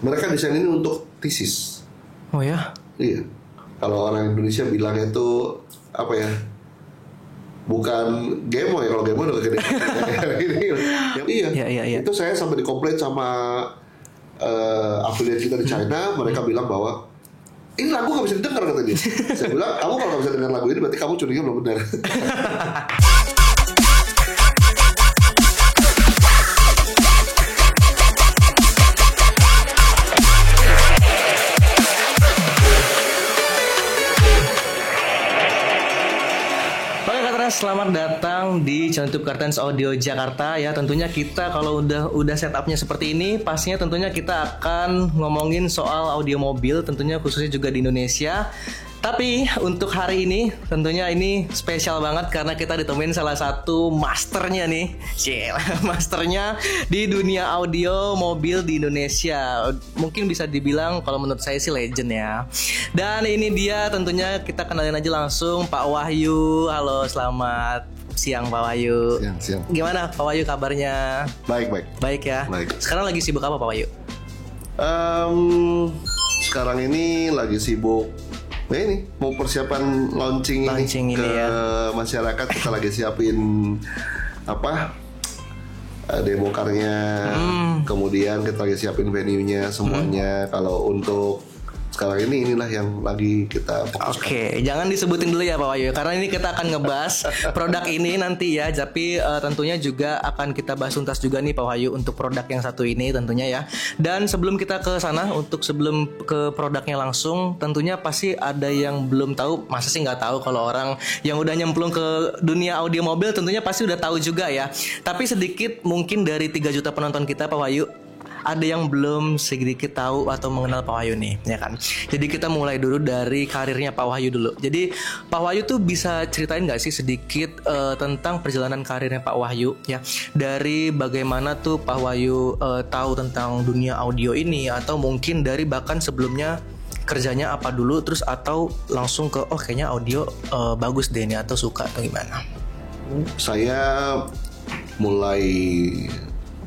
Mereka desain ini untuk tesis. Oh ya? Iya. Kalau orang Indonesia bilangnya itu apa ya? Bukan gemo ya, kalau gemo udah gede. Iya. Itu saya sampai dikomplain sama affiliate kita di China. Mereka bilang bahwa ini lagu gak bisa didengar, kata dia. Saya bilang, kamu kalau gak bisa dengar lagu ini berarti kamu curiga belum benar. Selamat datang di channel YouTube Kartens Audio Jakarta ya. Tentunya kita kalau udah setupnya seperti ini, pastinya tentunya kita akan ngomongin soal audio mobil, tentunya khususnya juga di Indonesia. Tapi untuk hari ini tentunya ini spesial banget karena kita ditemuin salah satu masternya nih, masternya di dunia audio mobil di Indonesia. Mungkin bisa dibilang kalau menurut saya sih legend ya. Dan ini dia, tentunya kita kenalin aja langsung Pak Wahyu. Halo, selamat siang Pak Wahyu. Siang. Gimana Pak Wahyu kabarnya? Baik ya. Baik. Sekarang lagi sibuk apa Pak Wahyu? Sekarang ini lagi sibuk. Nah ini mau persiapan launching ini ke masyarakat. Kita lagi siapin demo karnya, kemudian kita lagi siapin venue-nya semuanya. Kalau untuk sekarang ini, inilah yang lagi kita fokuskan. Oke, jangan disebutin dulu ya Pak Wahyu, karena ini kita akan ngebahas produk ini nanti ya. Tapi tentunya juga akan kita bahas tuntas juga nih Pak Wahyu untuk produk yang satu ini tentunya ya. Dan sebelum kita ke sana, sebelum ke produknya langsung, tentunya pasti ada yang belum tahu. Masa sih nggak tahu? Kalau orang yang udah nyemplung ke dunia audio mobil tentunya pasti udah tahu juga ya. Tapi sedikit mungkin dari 3 juta penonton kita Pak Wahyu, ada yang belum sedikit tahu atau mengenal Pak Wahyu nih, ya kan? Jadi kita mulai dulu dari karirnya Pak Wahyu dulu. Jadi Pak Wahyu tuh bisa ceritain nggak sih sedikit tentang perjalanan karirnya Pak Wahyu, ya? Dari bagaimana tuh Pak Wahyu tahu tentang dunia audio ini, atau mungkin dari bahkan sebelumnya kerjanya apa dulu, terus atau langsung ke kayaknya audio bagus deh ini, atau suka atau gimana? Saya mulai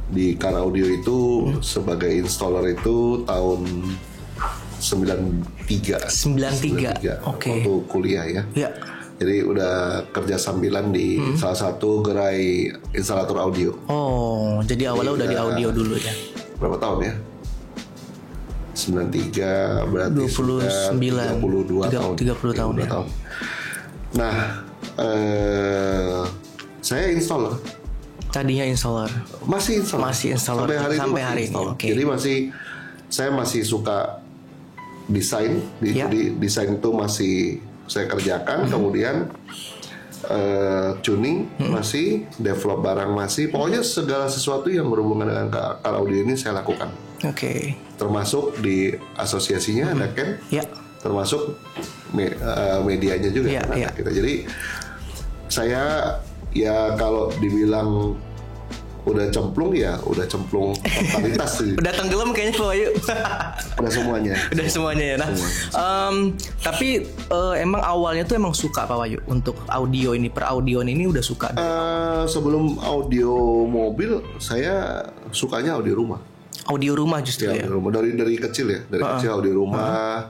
di Car Audio itu sebagai installer itu tahun 93. Oke. Waktu kuliah ya. Jadi udah kerja sambilan di salah satu gerai instalator audio. Oh, jadi awalnya udah di audio dulu ya. Berapa tahun ya? 93 berarti 30 tahun ya. Nah, saya installer. Tadinya installer. Masih installer sampai hari ini. Okay. Jadi saya masih suka desain. Jadi desain itu masih saya kerjakan. Kemudian tuning masih, develop barang masih. Pokoknya segala sesuatu yang berhubungan dengan Car Audio ini saya lakukan. Oke. Termasuk di asosiasinya ada Ken. Termasuk medianya juga. Kita. Jadi saya ya kalau dibilang udah cemplung totalitas sih. Udah tenggelam kayaknya Pak Wahyu. Udah semuanya ya. Nah, tapi emang awalnya tuh emang suka Pak Wahyu untuk audio ini, per audioan ini udah suka. Sebelum audio mobil, saya sukanya audio rumah. Audio rumah justru ya. Audio rumah dari kecil ya, kecil audio rumah.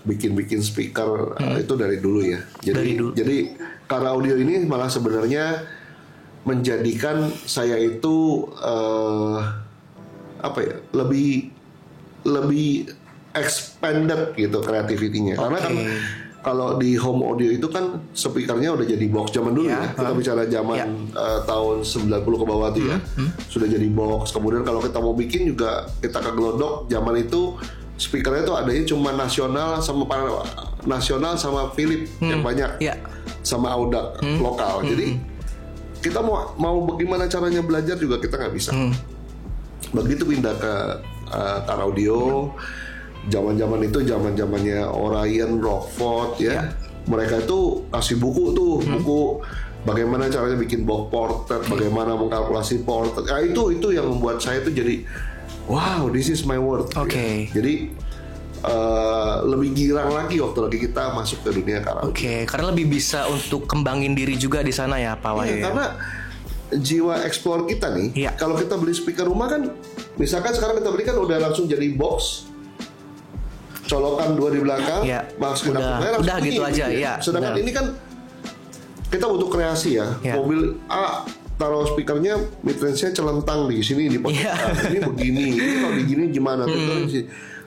Bikin speaker itu dari dulu ya. Jadi Car Audio ini malah sebenarnya menjadikan saya itu lebih expanded gitu kreativitinya. Karena kan kalau di home audio itu kan speakernya udah jadi box zaman dulu ya. Kita bicara zaman tahun 90 ke bawah tuh ya. Sudah jadi box. Kemudian kalau kita mau bikin juga kita ke Glodok, zaman itu speakernya tuh adanya cuma nasional sama Philips yang banyak, sama Audak lokal. Jadi kita mau bagaimana caranya belajar juga kita nggak bisa. Begitu pindah ke Car Audio, zaman itu zamannya Orion, Rockford ya. Mereka itu kasih buku bagaimana caranya bikin box portrait, bagaimana mengkalkulasi portrait. Nah, itu yang membuat saya tuh jadi wow, this is my world. Okay. Ya. Jadi lebih girang lagi waktu lagi kita masuk ke dunia karaoke. Karena lebih bisa untuk kembangin diri juga di sana ya Pak Wahyu. Karena jiwa explore kita nih, kalau kita beli speaker rumah kan, misalkan sekarang kita beli kan udah langsung jadi box, colokan 2 di belakang, masukin udah gitu aja ya. Sedangkan ini kan kita butuh kreasi ya. Mobil A taruh speakernya mid-range-nya celentang di sini di posisi ini begini, ini kalau begini gimana?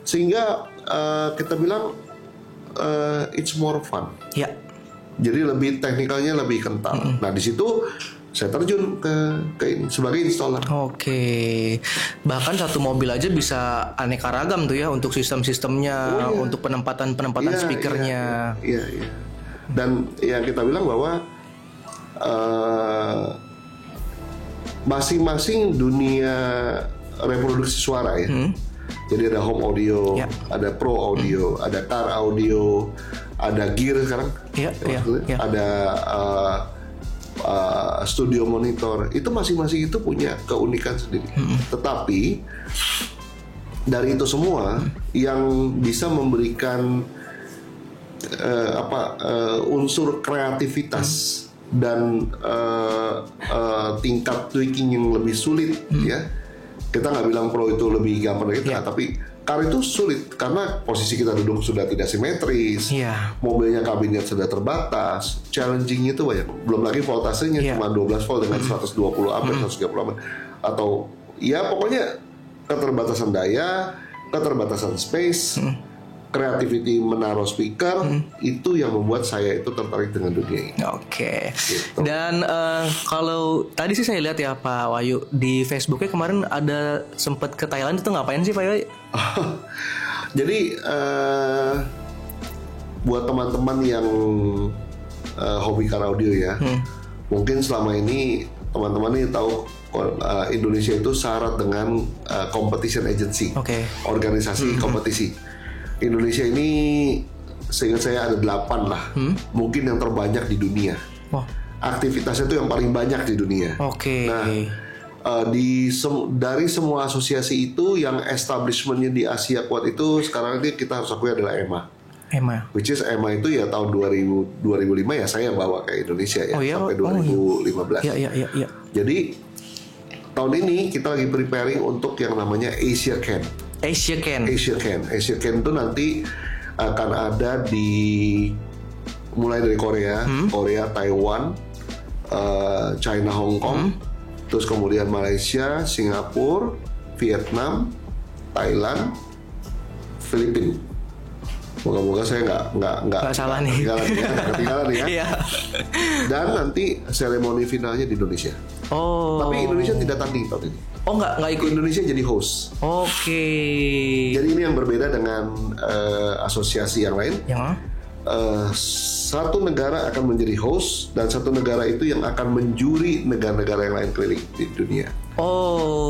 Sehingga kita bilang it's more fun. Jadi lebih teknikalnya lebih kental. Nah di situ saya terjun ke ini sebagai installer. Bahkan satu mobil aja bisa aneka ragam tuh ya untuk sistem-sistemnya, untuk penempatan speakernya. Iya. Dan yang kita bilang bahwa masing-masing dunia reproduksi suara ya. Jadi ada home audio, ada pro audio, ada car audio, ada gear sekarang, ada studio monitor. Itu masing-masing itu punya keunikan sendiri. Tetapi dari itu semua yang bisa memberikan unsur kreativitas dan tingkat tweaking yang lebih sulit ya. Kita nggak bilang pro itu lebih gampang dari kita, tapi car itu sulit karena posisi kita duduk sudah tidak simetris, mobilnya kabinet sudah terbatas, challenging itu banyak. Belum lagi voltasenya cuma 12 volt dengan 120 ampere, 130 ampere, atau ya pokoknya keterbatasan daya, keterbatasan space, creativity menaruh speaker, itu yang membuat saya itu tertarik dengan dunia ini. Gitu. Dan kalau tadi sih saya lihat ya Pak Wahyu di Facebooknya kemarin ada sempat ke Thailand, itu ngapain sih Pak Wahyu? Jadi buat teman-teman yang hobi car audio ya, mungkin selama ini teman-teman ini tahu Indonesia itu syarat dengan competition agency, organisasi kompetisi. Indonesia ini seingat saya ada 8 lah, mungkin yang terbanyak di dunia. Aktivitasnya itu yang paling banyak di dunia. Nah, dari semua asosiasi itu yang establishmentnya di Asia kuat itu sekarang ini kita harus akui adalah EMA. Which is EMA itu ya tahun 2005 ya saya bawa ke Indonesia ya, sampai 2015. Jadi tahun ini kita lagi preparing untuk yang namanya Asia Can itu nanti akan ada mulai dari Korea, Taiwan, China, Hong Kong, terus kemudian Malaysia, Singapura, Vietnam, Thailand, Filipina. Moga-moga saya nggak salah nih. Ketinggalan ya. Dan nanti seremoni finalnya di Indonesia. Tapi Indonesia tidak tanding tahun ini. Nggak ikut. Indonesia jadi host. Jadi ini yang berbeda dengan asosiasi yang lain. Satu negara akan menjadi host dan satu negara itu yang akan menjuri negara-negara yang lain keliling di dunia.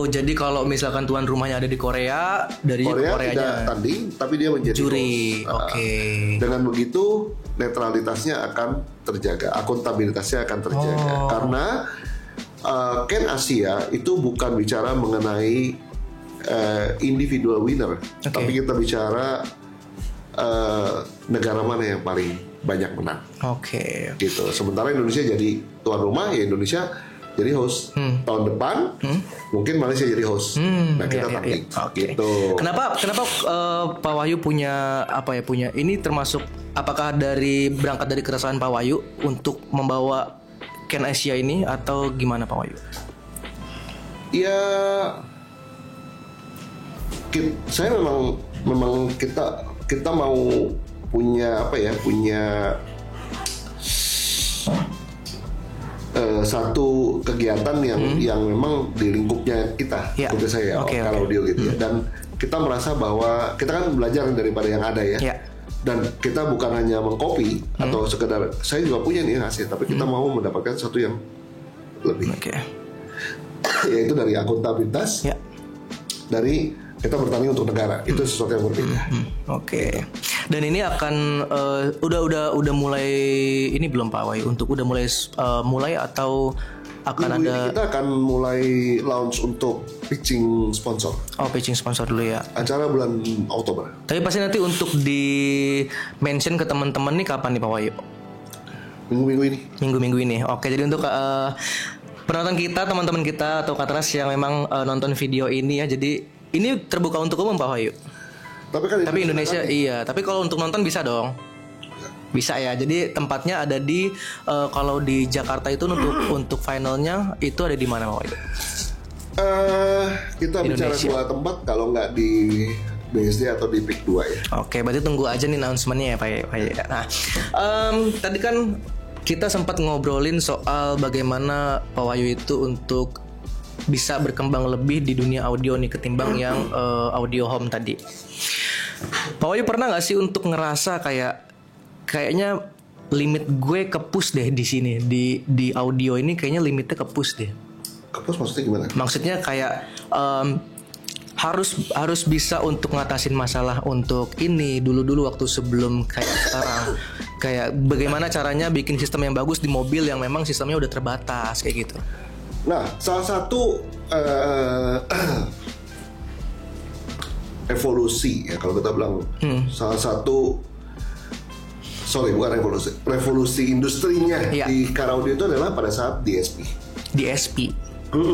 Jadi kalau misalkan tuan rumahnya ada di Korea, dari Koreanya tidak tanding, tapi dia menjadi juri. host. Dengan begitu netralitasnya akan terjaga, akuntabilitasnya akan terjaga. Karena Ken Asia itu bukan bicara mengenai individual winner, tapi kita bicara negara mana yang paling banyak menang. Gitu. Sementara Indonesia jadi tuan rumah, ya Indonesia jadi host. Tahun depan mungkin Malaysia jadi host. Kita tanding. Gitu. Kenapa Pak Wahyu punya ini termasuk apakah berangkat dari keresahan Pak Wahyu untuk membawa Ken Asia ini atau gimana Pak Wahyu? Ya, saya memang kita mau punya satu kegiatan yang memang di lingkupnya kita, seperti saya kalau audio gitu ya. Dan kita merasa bahwa kita kan belajar daripada yang ada ya. Dan kita bukan hanya mengcopy atau sekedar saya juga punya nih hasil, tapi kita mau mendapatkan sesuatu yang lebih. Yaitu dari akuntabilitas, dari kita bertanding untuk negara, itu sesuatu yang berbeda. Dan ini akan udah mulai ini belum Pak Wahyu, untuk udah mulai atau akan ada? Kita akan mulai launch untuk pitching sponsor. Pitching sponsor dulu ya. Acara bulan Oktober. Tapi pasti nanti untuk di mention ke teman-teman nih kapan nih Pak Wahyu? Minggu-minggu ini. Minggu-minggu ini. Jadi untuk penonton kita, teman-teman kita atau Katras yang memang nonton video ini ya. Jadi ini terbuka untuk umum Pak Wahyu. Tapi Indonesia kan? Iya. Tapi kalau untuk nonton bisa dong. Bisa ya. Jadi tempatnya ada di kalau di Jakarta itu untuk finalnya itu ada di mana Pak Wahyu? Kita bicara 2 tempat, kalau nggak di BSD atau di PIK 2 ya. Oke, berarti tunggu aja nih announcement-nya ya Pak. Nah, tadi kan kita sempat ngobrolin soal bagaimana Pak Wahyu itu untuk bisa berkembang lebih di dunia audio nih ketimbang yang audio home tadi. Pak Wahyu pernah nggak sih untuk ngerasa kayaknya limit gue kepus deh di sini di audio ini, kayaknya limitnya kepus deh. Kepus maksudnya gimana? Maksudnya kayak harus bisa untuk ngatasin masalah untuk ini dulu waktu sebelum kayak sekarang. Kayak bagaimana caranya bikin sistem yang bagus di mobil yang memang sistemnya udah terbatas kayak gitu. Nah, salah satu evolusi ya kalau kita bilang salah satu revolusi industrinya di car audio itu adalah pada saat DSP.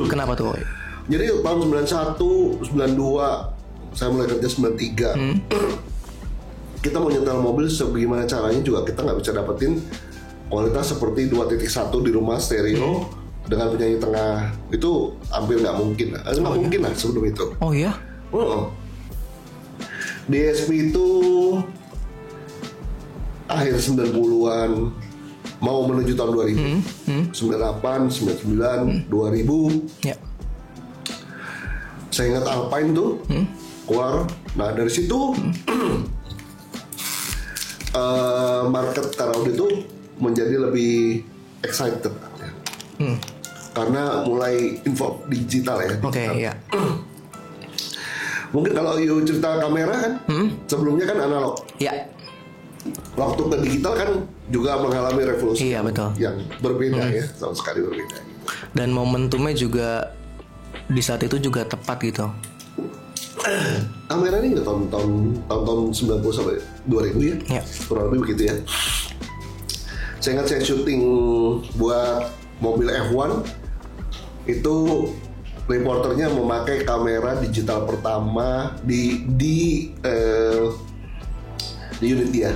Kenapa tuh? Jadi tahun 91, 92 saya mulai kerja 93. Kita mau nyetel mobil sebagaimana caranya juga kita nggak bisa dapetin kualitas seperti 2.1 di rumah stereo dengan penyanyi tengah, itu hampir nggak mungkin. Nggak mungkin lah sebelum itu. Oh ya? DSP itu akhir 90-an mau menuju tahun 2000. 98, 99, 2000. Ya. Saya ingat Alpine tuh keluar. Nah dari situ market car audio itu menjadi lebih excited karena mulai info digital ya. Ya. Mungkin kalau you cerita kamera kan sebelumnya kan analog. Ya. Waktu ke digital kan juga mengalami revolusi betul. Yang berbeda ya, sama sekali berbeda. Dan momentumnya juga di saat itu juga tepat gitu. Kamera ini nggak tahun 90 sampai 2000 ya, kurang lebih begitu ya. Saya ingat saya syuting buat mobil F1 itu reporternya memakai kamera digital pertama di unit dia.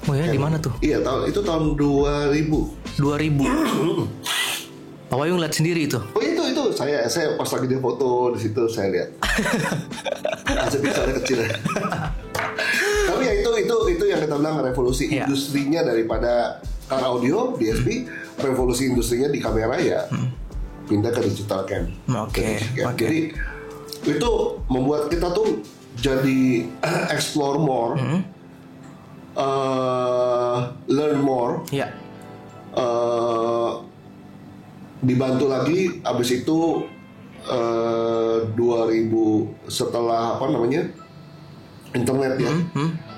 Oh ya, di mana tuh? Iya, itu tahun 2000. 2000. Pak Wahyu ngeliat sendiri itu? Oh itu saya pas lagi dia foto di situ saya lihat. Asal pixelnya kecil. Tapi ya itu yang kita bilang revolusi industrinya daripada car audio DSP, revolusi industrinya di kamera ya pindah ke digital cam. Jadi itu membuat kita tuh jadi explore more, learn more. Dibantu lagi abis itu 2000 setelah internet ya.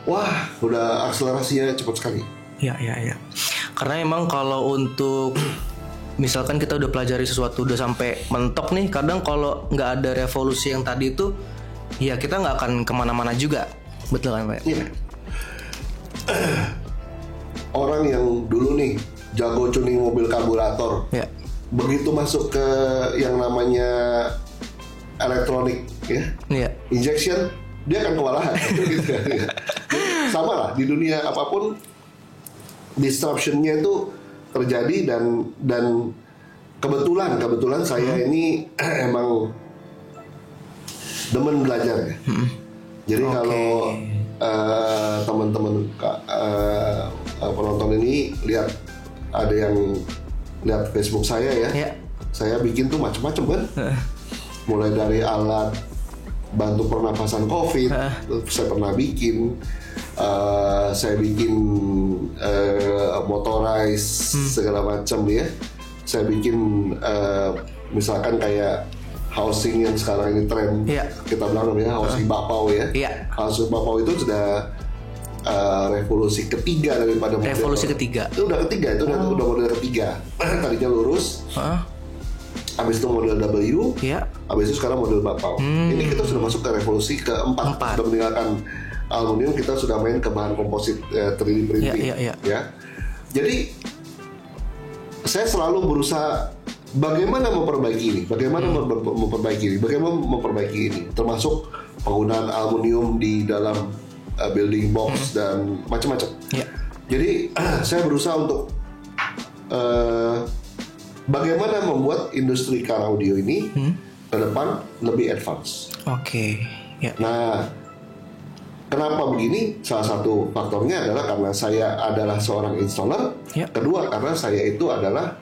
Wah, udah akselerasinya cepat sekali. Ya. Karena emang kalau untuk misalkan kita udah pelajari sesuatu udah sampai mentok nih, kadang kalau nggak ada revolusi yang tadi itu, ya kita nggak akan kemana-mana juga. Betul kan Pak? Iya. Orang yang dulu nih jago tuning mobil karburator, begitu masuk ke yang namanya elektronik injection, dia akan kewalahan. Sama lah di dunia apapun, disruptionnya itu terjadi dan kebetulan saya ini emang demen belajar ya. Jadi kalau teman-teman penonton ini lihat ada yang lihat Facebook saya ya. Saya bikin tuh macam-macam kan. Mulai dari alat bantu pernapasan COVID, saya pernah bikin. Saya bikin motorized segala macam ya. Saya bikin misalkan kayak housing yang sekarang ini tren, kita bilang namanya housing bapau ya. Housing bapau itu sudah revolusi ketiga daripada model. Revolusi ketiga. Itu udah ketiga, itu udah model ketiga. Tadinya lurus. Habis itu model W. Habis itu sekarang model bapau. Ini kita sudah masuk ke revolusi keempat. Sudah meninggalkan aluminium, kita sudah main ke bahan komposit 3D printing. Ya. Jadi saya selalu berusaha bagaimana memperbaiki ini? Bagaimana memperbaiki ini? Termasuk penggunaan aluminium di dalam building box dan macam-macam. Yeah. Jadi saya berusaha untuk bagaimana membuat industri car audio ini ke depan lebih advance. Oke. Yeah. Nah, kenapa begini? Salah satu faktornya adalah karena saya adalah seorang installer. Yeah. Kedua, karena saya itu adalah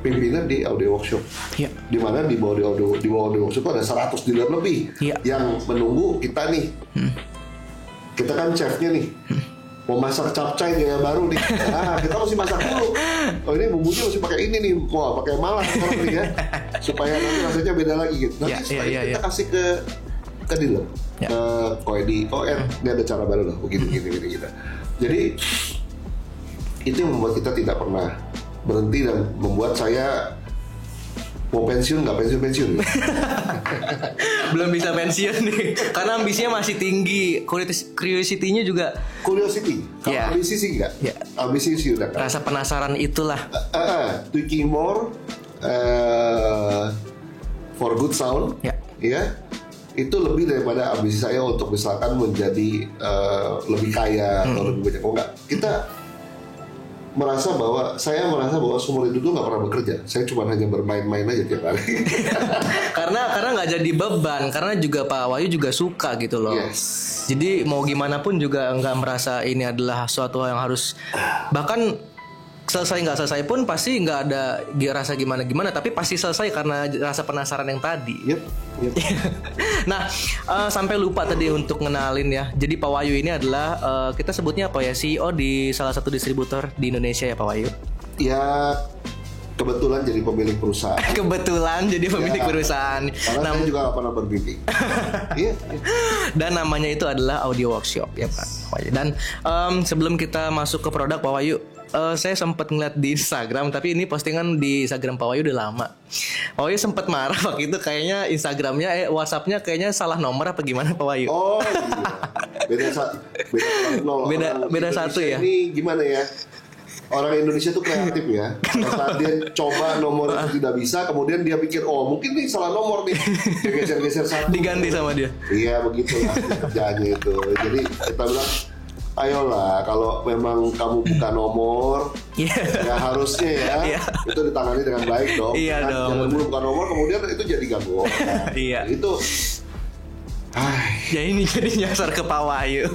pimpinan di audio workshop. Yeah. Di mana di bawah audio workshop itu ada 100 dealer lebih yang menunggu kita nih. Kita kan chefnya nih. Mau masak capcay gaya baru nih. Nah, kita mesti masak dulu. Oh, ini bumbunya mesti pakai ini nih. Wah, pakai malah sekarang nih ya. Supaya nanti rasanya beda lagi gitu. Nanti kita kasih ke dealer. Ke Koedi. Ini ada cara baru loh. Begini gitu. Jadi itu yang membuat kita tidak pernah berhenti dan membuat saya mau pensiun nggak pensiun. Belum bisa pensiun nih, karena ambisinya masih tinggi, curiosity-nya juga. Curiosity, kalau ambisi sih nggak. Ambisi sih udah. Rasa penasaran itulah. Tweaking more for good sound, ya. Itu lebih daripada ambisi saya untuk misalkan menjadi lebih kaya atau lebih banyak. Oh enggak, saya merasa bahwa seumur hidup itu nggak pernah bekerja. Saya cuma hanya bermain-main aja tiap hari. karena nggak jadi beban. Karena juga Pak Wahyu juga suka gitu loh. Yes. Jadi mau gimana pun juga nggak merasa ini adalah suatu hal yang harus. Bahkan selesai nggak selesai pun pasti nggak ada rasa gimana. Tapi pasti selesai karena rasa penasaran yang tadi. Yep. Nah, sampai lupa tadi untuk ngenalin ya. Jadi Pak Wahyu ini adalah kita sebutnya apa ya, CEO di salah satu distributor di Indonesia ya Pak Wahyu. Ya, kebetulan jadi pemilik perusahaan. Perusahaan. Karena saya juga nggak pernah bermimpi. Iya. Dan namanya itu adalah Audio Workshop ya Pak Wahyu. Dan sebelum kita masuk ke produk Pak Wahyu, saya sempat ngeliat di Instagram, tapi ini postingan di Instagram Pak Wahyu udah lama. Pak Wahyu sempat marah waktu itu, kayaknya Instagramnya, WhatsAppnya kayaknya salah nomor apa gimana Pak Wahyu? Oh iya, beda satu ya. Ini gimana ya? Orang Indonesia tuh kreatif ya. Saat dia coba nomor itu tidak bisa, kemudian dia pikir, oh mungkin nih salah nomor nih, geser satu. Diganti sama dia. Iya begitulah kerjaannya itu. Jadi kita bilang, ayolah, kalau memang kamu buka nomor, ya harusnya ya itu ditangani dengan baik dong. Jangan dulu buka nomor, kemudian itu jadi ganggu orang. Itu. Ya ini jadi nyasar ke Pak Wahyu.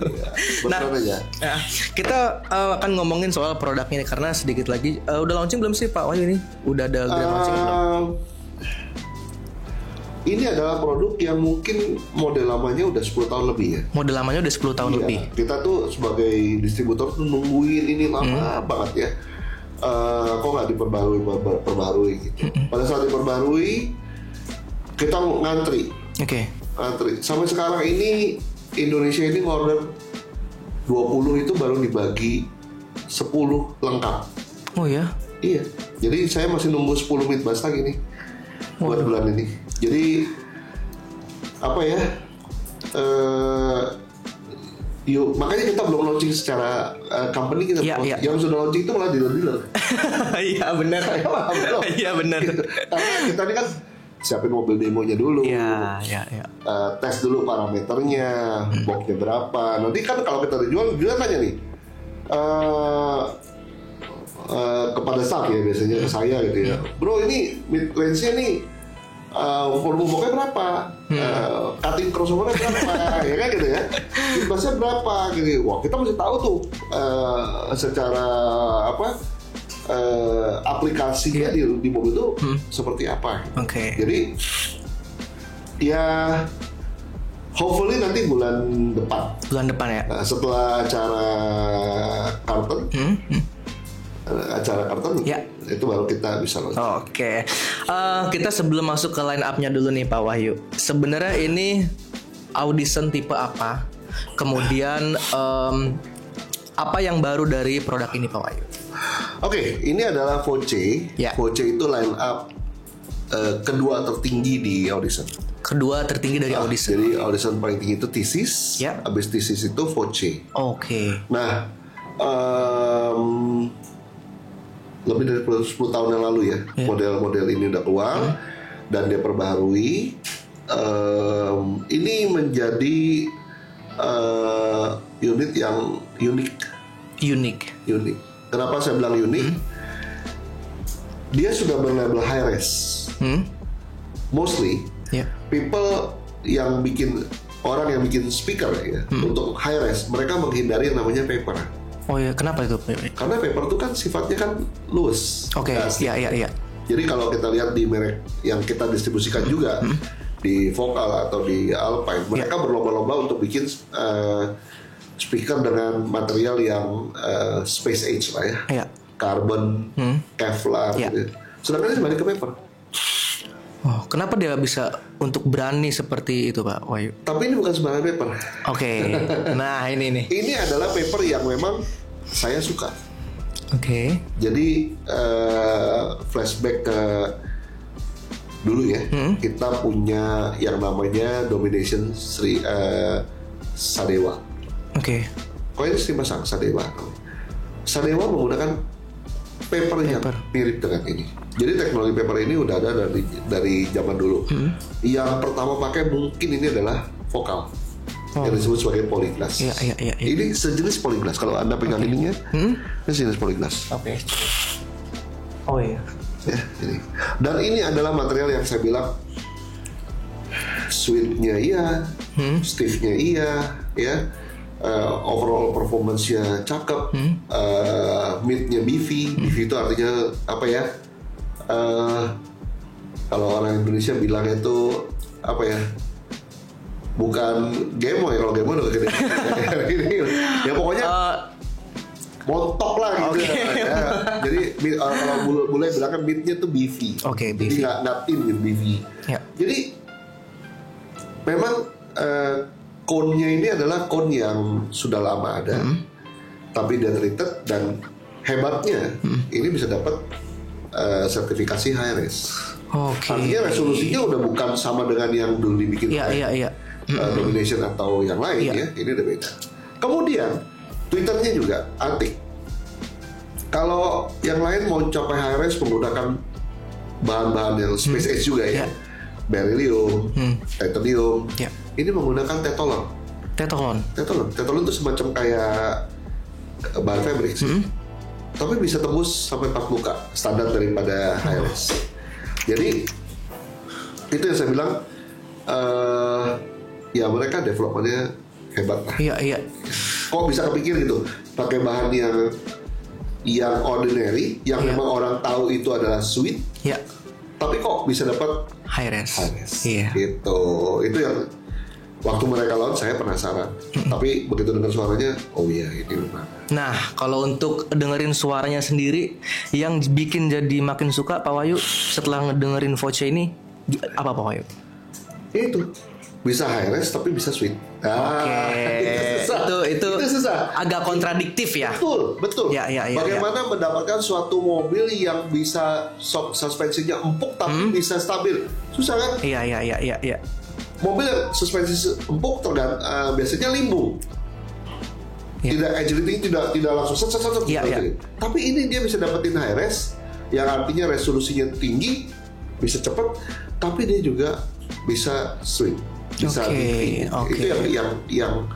Aja. Nah, kita akan ngomongin soal produknya nih, karena sedikit lagi udah launching belum sih Pak Wahyu ini? Udah ada grand launching belum? Ini adalah produk yang mungkin model lamanya udah 10 tahun lebih ya. Model lamanya udah 10 tahun lebih. Kita tuh sebagai distributor tuh nungguin ini lama banget ya. Kok nggak diperbarui gitu. Pada saat diperbarui, kita ngantri. Ngantri. Sampai sekarang ini Indonesia ini order 20 itu baru dibagi 10 lengkap. Oh ya? Iya. Jadi saya masih nunggu 10 midbus lagi nih buat bulan ini. Jadi apa ya? Makanya kita belum launching secara company kita. Yang sudah launching itu malah dealer-dealer. Iya benar. Iya benar. Karena kita ini kan siapin mobil demonya dulu. Tes dulu parameternya, boxnya berapa. Nanti kan kalau kita jual nanya nih kepada staff ya, biasanya ke saya gitu ya, bro ini mid range-nya nih volume boxnya berapa, cutting crossover-nya berapa, ya kan gitu ya, midbus-nya berapa gitu. Wah, kita mesti tahu tuh secara aplikasinya di mobil itu seperti apa. Jadi ya hopefully nanti bulan depan ya. Setelah acara Carlton, itu baru kita bisa launch. Kita sebelum masuk ke line up-nya dulu nih Pak Wahyu. Sebenarnya ini Audison tipe apa? Kemudian apa yang baru dari produk ini Pak Wahyu? Ini adalah Voce. Voce itu line up kedua tertinggi di Audison. Kedua tertinggi dari Audison. Jadi Audison paling tinggi itu Thesis. Abis Thesis itu Voce. Nah, lebih dari 10 tahun yang lalu ya. Model-model ini udah keluar dan dia perbaharui. Ini menjadi unit yang unik. Kenapa saya bilang unik? Dia sudah berlabel high res. Mostly people yang bikin orang yang bikin speaker ya untuk high res, mereka menghindari yang namanya paper. Oh ya, kenapa itu? Karena paper itu kan sifatnya kan luas. Oke, iya. Jadi kalau kita lihat di merek yang kita distribusikan juga di Vokal atau di Alpine, mereka berlomba-lomba untuk bikin speaker dengan material yang space age lah ya, carbon, Kevlar, gitu. Sedangkan ini balik ke paper. Oh, kenapa dia bisa untuk berani seperti itu, Pak Wahyu? Tapi ini bukan sembarang paper. Oke. Nah, ini nih. Ini adalah paper yang memang saya suka. Oke. Jadi flashback ke dulu ya, kita punya yang namanya Domination Sadewa. Oke. Kok ini Sri Masang Sadewa? Sadewa menggunakan paper yang mirip dengan ini. Jadi teknologi paper ini udah ada dari zaman dulu. Yang pertama pakai mungkin ini adalah Vokal, yang disebut sebagai polyglass. Iya. Ini sejenis polyglass. Kalau Anda pegang ininya, ini sejenis polyglass. Oke. Oh iya. Ya, ini. Dan ini adalah material yang saya bilang sweet-nya iya, stiff-nya iya, ya. Overall performance-nya cakep, mid-nya beefy. Beefy itu artinya apa ya? Kalau orang Indonesia bilang itu apa ya? Bukan gemo ya, kalau gemo udah gede. Ya pokoknya montok lah gitu ya. Jadi kalau bule bilang kan mid-nya tuh beefy. Oke, beefy. Jadi nggak thin gitu, beefy. Ya. Jadi memang cone-nya ini adalah cone yang sudah lama ada, tapi dia treated dan hebatnya ini bisa dapat sertifikasi high res. Artinya resolusinya udah bukan sama dengan yang dulu dibikin Domination atau yang lain ya, ini udah beda. Kemudian Twitternya juga antik. Kalau yang lain mau capai high res menggunakan bahan-bahan yang space age juga ya, beryllium, titanium. Ini menggunakan tetolon. Tetolon itu semacam kayak bahan fabrik sih. Tapi bisa tembus sampai 4 muka, standar daripada high res. Jadi itu yang saya bilang, ya mereka developmentnya hebat lah. Iya. Kok bisa kepikir gitu, pakai bahan yang ordinary, yang memang orang tahu itu adalah sweet. Tapi kok bisa dapat high res. Iya. Gitu. Itu yang waktu mereka launch saya penasaran. Tapi begitu dengar suaranya, oh iya ini memang. Nah, kalau untuk dengerin suaranya sendiri, yang bikin jadi makin suka Pak Wahyu setelah ngedengerin Voce ini apa Pak Wahyu? Itu bisa high res tapi bisa sweet. Itu susah. Agak kontradiktif ya. Betul. Ya. Bagaimana mendapatkan suatu mobil yang bisa suspensinya empuk tapi bisa stabil? Susah kan? Iya. Mobil suspensi empuk biasanya limbung. Tidak agility, tidak langsung set. Tapi ini dia bisa dapetin high res, yang artinya resolusinya tinggi, bisa cepat, tapi dia juga bisa sweet, bisa beefy. Itu yang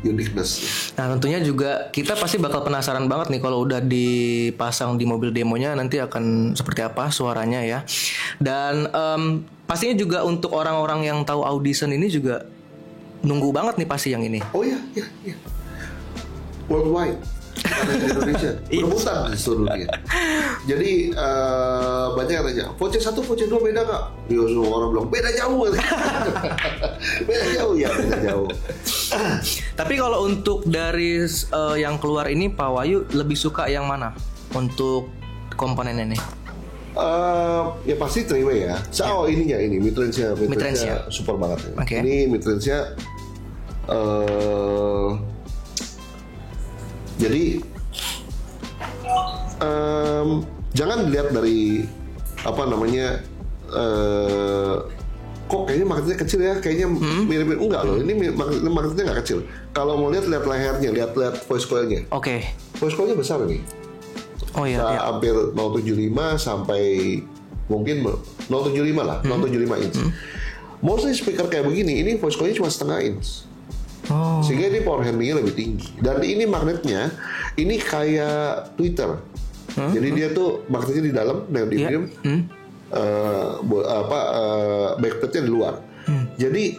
uniqueness. Nah tentunya juga kita pasti bakal penasaran banget nih kalau udah dipasang di mobil demonya nanti akan seperti apa suaranya ya. Dan pastinya juga untuk orang-orang yang tahu Audison ini juga nunggu banget nih pasti yang ini. Oh iya. Worldwide. Di Indonesia berebutan di seluruh dunia. Jadi banyak yang tanya, Voce 1, Voce 2 beda nggak? Ya semua orang bilang beda jauh. Beda jauh. Tapi kalau untuk dari yang keluar ini Pak Wahyu lebih suka yang mana untuk komponen ini? Ya pasti three-way ya. Ininya ini midrange-nya super banget. Ini midrange-nya jadi jangan dilihat dari apa namanya kok kayaknya magnetnya kecil ya, kayaknya mirip-mirip. Enggak loh, ini magnetnya nggak kecil. Kalau mau lihat lehernya, lihat voice coil-nya. Voice coil-nya besar nih. Oh iya, iya. Hampir 075 sampai mungkin 075 lah, 075 inch. Mostly speaker kayak begini, ini voice coil-nya cuma setengah inch. Sehingga ini power handlingnya lebih tinggi. Dan ini magnetnya, ini kayak Twitter. Jadi dia tuh magnetnya di dalam, neodymium, backplate-nya di luar. Jadi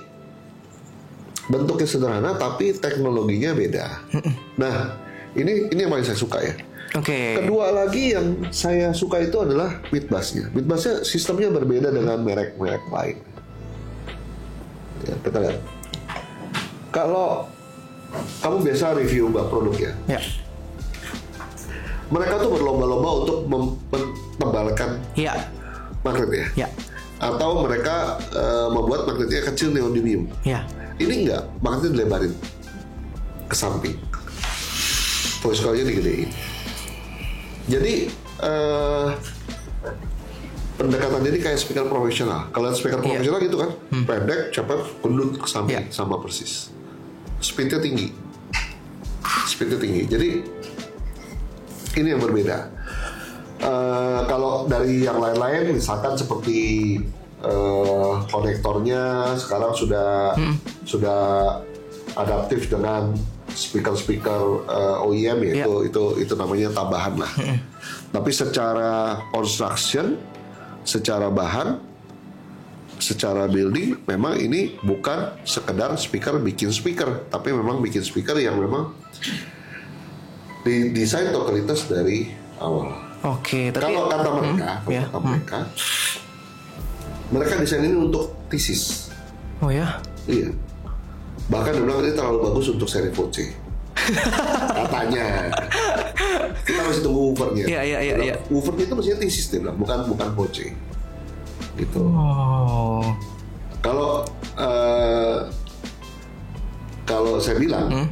bentuknya sederhana, tapi teknologinya beda. Nah, ini yang paling saya suka ya. Oke. Kedua lagi yang saya suka itu adalah mid bass-nya. Mid bass-nya sistemnya berbeda dengan merek-merek lain. Ya, kita lihat. Kalau kamu biasa review produk ya, mereka tuh berlomba-lomba untuk mentebalkan magnet ya, atau mereka membuat magnetnya kecil neodymium. Ini enggak, magnetnya dilebarin ke samping, voice coil-nya digedein. Jadi pendekatannya ini kayak speaker profesional. Kalau speaker profesional gitu kan, pendek, cepat, kundut ke samping, sama persis. Speednya tinggi. Jadi ini yang berbeda. Kalau dari yang lain-lain, misalkan seperti konektornya sekarang sudah adaptif dengan speaker OEM ya, itu namanya tambahan lah. Tapi secara construction, secara bahan, secara building, memang ini bukan sekedar bikin speaker, tapi memang bikin speaker yang memang didesain totalitas dari awal. Oke, tapi kalau kata mereka, mereka desain ini untuk thesis. Oh ya? Iya. Bahkan dia bilang ini terlalu bagus untuk seri Voce. Katanya. Kita masih tunggu woofernya. Iya. Woofernya itu mestinya thesis dia bilang, bukan Voce. Gitu. Kalau saya bilang,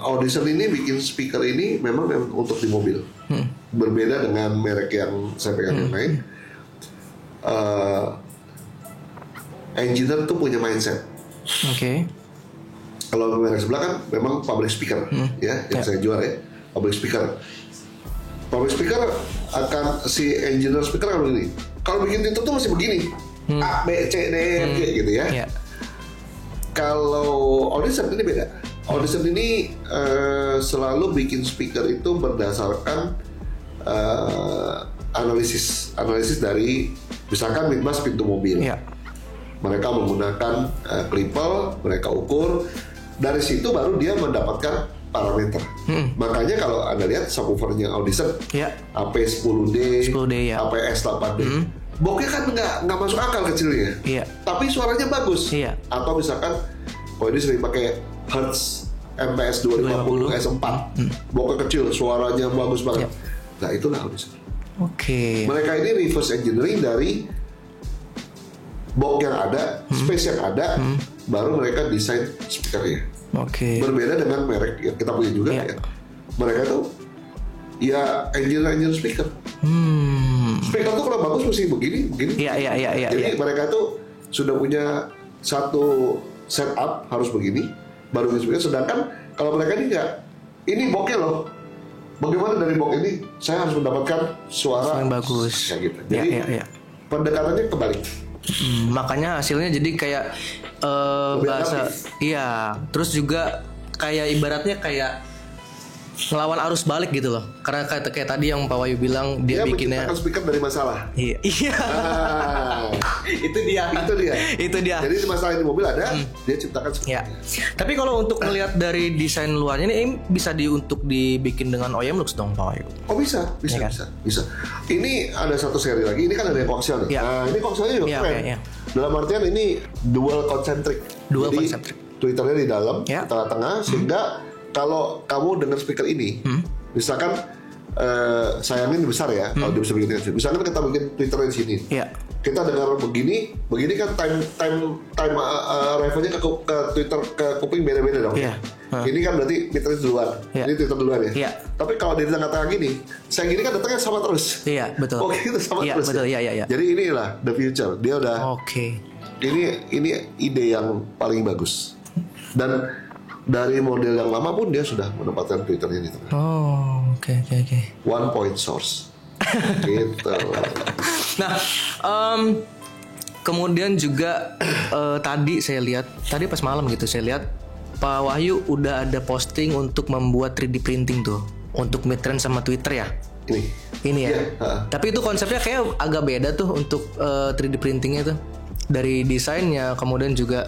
Audition ini bikin speaker ini memang untuk di mobil. Berbeda dengan merek yang saya pegang yang lain. Engineer tuh punya mindset. Kalau merek sebelah kan memang public speaker, ya, yang saya jual ya, public speaker. Public speaker akan si engineer speaker akan begini. Kalau bikin itu tuh masih begini, A, B, C, D, F, G gitu ya. Kalau Audition ini beda. Audition ini selalu bikin speaker itu berdasarkan analisis dari misalkan mid bass pintu mobil. Mereka menggunakan clipper, mereka ukur, dari situ baru dia mendapatkan parameter. Makanya kalau Anda lihat subwoofernya Audition, AP10D, APS 8D, boxnya kan nggak masuk akal kecilnya, tapi suaranya bagus. Atau misalkan kalau ini sering pakai Hertz MPS 250 S4, boxnya kecil, suaranya bagus banget. Nah itulah Audition. Mereka ini reverse engineering dari box yang ada, space yang ada, baru mereka desain speakernya. Berbeda dengan merek yang kita punya juga ya. Mereka itu ya engineer speaker. Speaker tuh kalau bagus mesti begini. Jadi mereka tuh sudah punya satu setup harus begini, baru bikin speaker. Sedangkan kalau mereka ini enggak, ini boxnya loh. Bagaimana dari box ini saya harus mendapatkan suara yang bagus. Kayak gitu. Jadi pendekatannya kebalik. Makanya hasilnya jadi kayak bahasa terus juga kayak ibaratnya kayak ngelawan arus balik gitu loh, karena kayak tadi yang Pak Wahyu bilang dia bikinnya speaker dari masalah. Itu dia. Jadi masalah di mobil ada, dia ciptakan speaker. Tapi kalau untuk melihat dari desain luarnya ini bisa untuk dibikin dengan OEM Lux dong Pak Wahyu? Oh bisa. Ini ada satu seri lagi, ini kan ada yang koaksial nih. Nah ini koaksialnya juga keren. Dalam artian ini dual concentric. Jadi Twitternya di dalam, di tengah-tengah, sehingga kalau kamu dengar speaker ini, misalkan sayangin besar ya, kalau dia bisa bikin kecil. Misalkan kita bikin Twitternya di sini, kita dengar begini kan time arrivalnya ke Twitter ke kuping beda-beda dong. Ini kan berarti Twitternya duluan, ini Twitter duluan ya. Tapi kalau di tengah-tengah gini, saya gini kan datangnya sama terus. Betul. Oh gitu sama terus. Betul. Jadi inilah the future. Dia udah. Ini ide yang paling bagus. Dan dari model yang lama pun dia sudah menempatkan Twitternya di tengah. Oke. One point source. Gitu. Nah, kemudian juga tadi pas malam gitu saya lihat Pak Wahyu udah ada posting untuk membuat 3D printing tuh untuk Midtrend sama Twitter ya. Ini ya. Tapi itu konsepnya kayak agak beda tuh untuk 3D printingnya tuh. Dari desainnya, kemudian juga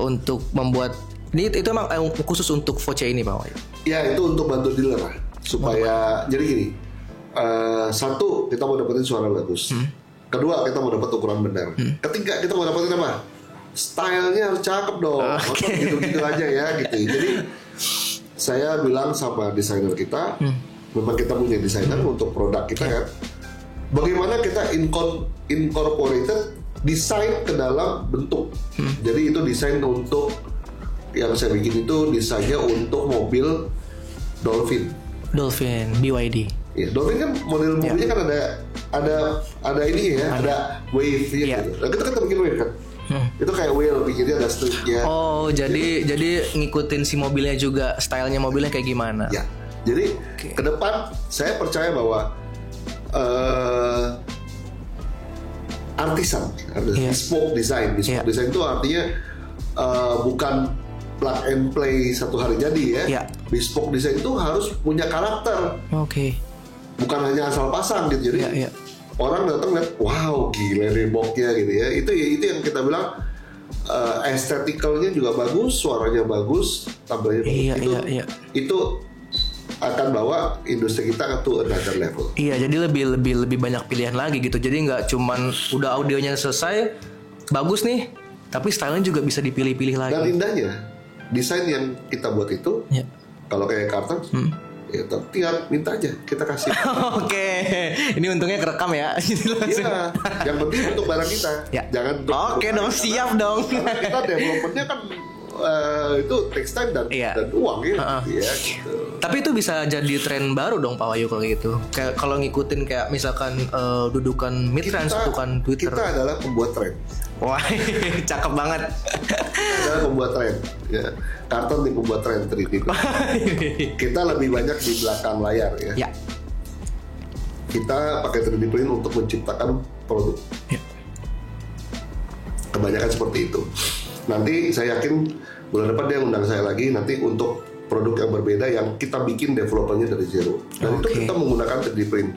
untuk membuat itu emang khusus untuk Voce ini Pak Wahyu. Ya itu untuk bantu dealer lah, supaya jadi gini. Satu, kita mau dapetin suara bagus. Kedua, kita mau dapat ukuran benar. Ketiga, kita mau dapetin apa? Stylenya harus cakep dong. Masa gitu-gitu aja ya gitu. Jadi saya bilang sama desainer kita, memang kita punya desainer untuk produk kita kan. Bagaimana kita incorporated desain ke dalam bentuk. Jadi itu desain untuk yang saya bikin itu desainnya untuk mobil Dolphin BYD. Ya, Dolphin kan model mobilnya kan ada ini ya, ada wave gitu. Nah, kita kan bikin wave kan. Itu kayak wheel, pikirnya ada stripnya. Oh, jadi ngikutin si mobilnya juga, stylenya mobilnya kayak gimana? Ya, jadi ke depan saya percaya bahwa artisan, bespoke design design itu artinya bukan plug and play satu hari jadi ya. Bespoke design itu harus punya karakter. Bukan hanya asal pasang gitu. Jadi orang datang lihat, wow gila nih boxnya gitu ya. Itu yang kita bilang esteticalnya juga bagus, suaranya bagus, tampilnya bagus. Itu akan bawa industri kita ke another level. Iya, jadi lebih banyak pilihan lagi gitu. Jadi nggak cuman udah audionya selesai bagus nih, tapi stylenya juga bisa dipilih-pilih lagi. Dan indahnya desain yang kita buat itu, kalau kayak karton, ya tinggal minta aja kita kasih. Oke, ini untungnya kerekam ya. Iya, yang penting untuk barang kita. Jangan. Oke dong, siap dong. Karena kita developmentnya kan itu takes time dan uang ya. Gitu. Tapi itu bisa jadi tren baru dong Pak Wahyu kalau gitu. Kayak kalau ngikutin kayak misalkan dudukan Midtrend, dudukan Twitter. Kita adalah pembuat tren. Wah, cakep banget. Kita adalah pembuat tren. Ya. Karton di pembuat tren 3D. Kita lebih banyak di belakang layar ya. Kita pakai 3D print untuk menciptakan produk. Kebanyakan seperti itu. Nanti saya yakin bulan depan dia undang saya lagi nanti untuk produk yang berbeda yang kita bikin developernya dari zero. Dan itu kita menggunakan 3D print.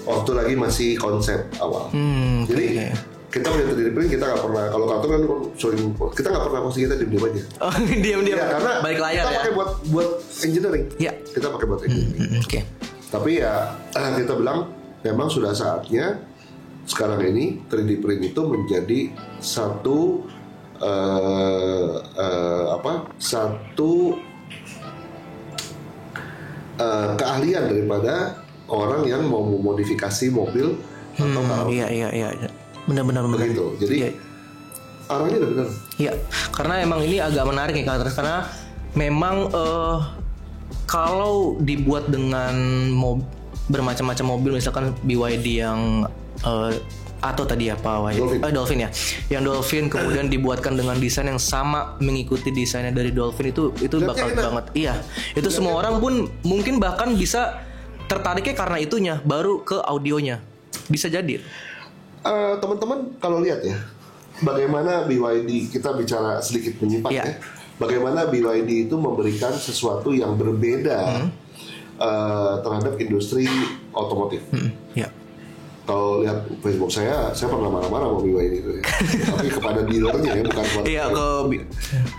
Waktu lagi masih konsep awal. Jadi kita punya 3D print, kita nggak pernah, kalau karton kan kita nggak pernah posisi kita diam-diam aja. Diam karena balik layar kita pakai buat engineering. Kita pakai buat engineering. Tapi ya kita bilang memang sudah saatnya sekarang ini 3D print itu menjadi satu keahlian daripada orang yang mau memodifikasi mobil atau karaoke. Iya. Benar-benar begitu. Jadi arahnya udah benar. Iya, karena emang ini agak menarik nih karena memang kalau dibuat dengan bermacam-macam mobil, misalkan BYD yang atau tadi apa Dolphin ya, yang Dolphin kemudian dibuatkan dengan desain yang sama mengikuti desainnya dari Dolphin itu bakal banget. Iya, itu semua orang pun mungkin bahkan bisa tertariknya karena itunya, baru ke audionya bisa jadi. Teman-teman kalau lihat ya, bagaimana BYD, kita bicara sedikit menyimpang ya, bagaimana BYD itu memberikan sesuatu yang berbeda terhadap industri otomotif. Kalau lihat Facebook saya pernah marah-marah sama BYD itu ya. Tapi kepada dealernya ya, bukan kepada